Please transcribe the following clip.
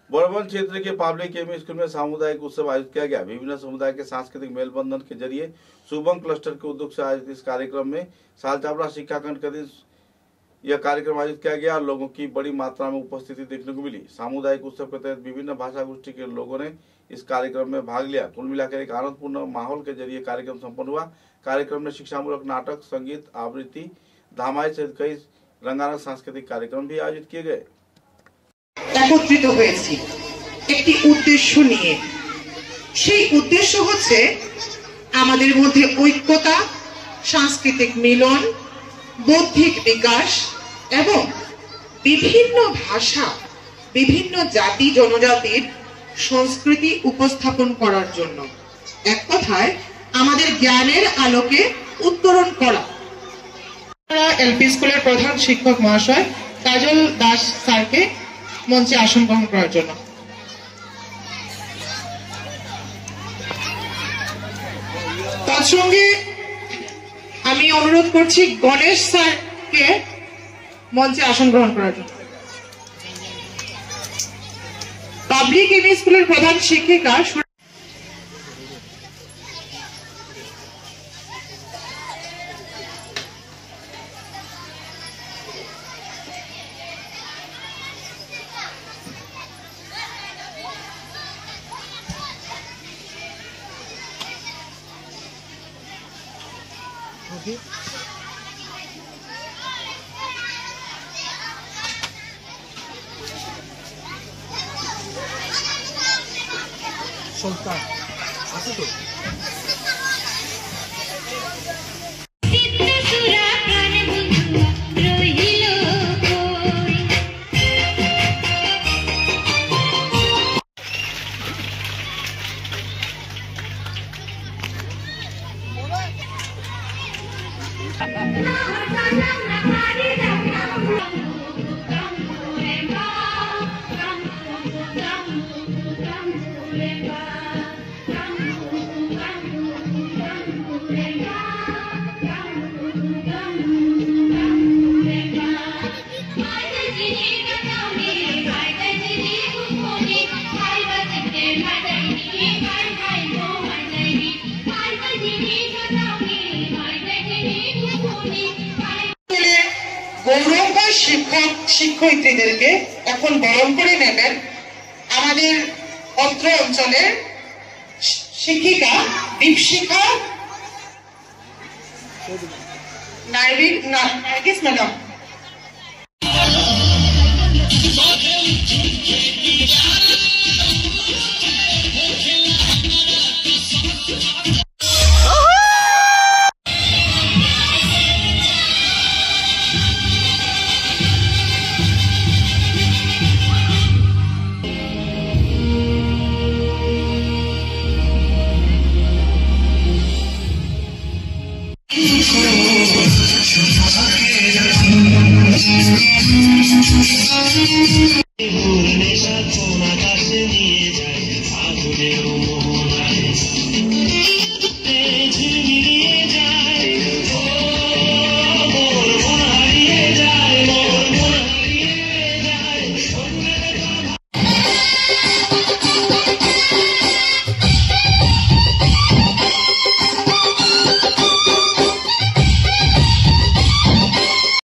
Bourbon क्षेत्र के public ME school में सामुदायिक उत्सव आयोजित किया गया। विभिन्न समुदाय के सांस्कृतिक मेलबंधन के जरिए शुभम क्लस्टर के उद्योग से आयोजित इस कार्यक्रम में साल चावड़ा शिक्षा खंड के दिन यह कार्यक्रम आयोजित किया गया। लोगों की बड़ी मात्रा में उपस्थिति देखने को मिली। सामुदायिक उत्सव के तहत विभिन्न भाषा गोष्ठी के लोगों ने इस कार्यक्रम में भाग लिया। कुल मिलाकर एक आनंदपूर्ण माहौल के जरिए कार्यक्रम संपन्न हुआ। कार्यक्रम में शिक्षामूलक नाटक, संगीत, आवृत्ति, धामाई सहित कई रंगारंग सांस्कृतिक कार्यक्रम भी आयोजित किए गए। একত্রিত হয়েছি একটি উদ্দেশ্য নিয়ে। সেই উদ্দেশ্য হচ্ছে আমাদের মধ্যে ঐক্যতা, সাংস্কৃতিক মিলন, বৌদ্ধিক বিকাশ এবং বিভিন্ন ভাষা, বিভিন্ন জাতি জনজাতির সংস্কৃতি উপস্থাপন করার জন্য, এক কথায় আমাদের জ্ঞানের আলোকে উত্তরণ করা। এলপি স্কুলের প্রধান শিক্ষক মহাশয় কাজল দাস স্যারকে মঞ্চে আসন গ্রহণ করার জন্য। তার সঙ্গে আমি অনুরোধ করছি গণেশ স্যারকে মঞ্চে আসন গ্রহণ করার জন্য। পাবলিক এমই স্কুলের প্রধান শিক্ষিকা সন্তান আছে তো। গৌরবময় শিক্ষক শিক্ষয়িত্রীদেরকে এখন বরণ করে নেবেন আমাদের অত্র অঞ্চলের শিক্ষিকা দীপশিখা নার্গিস ম্যাডাম।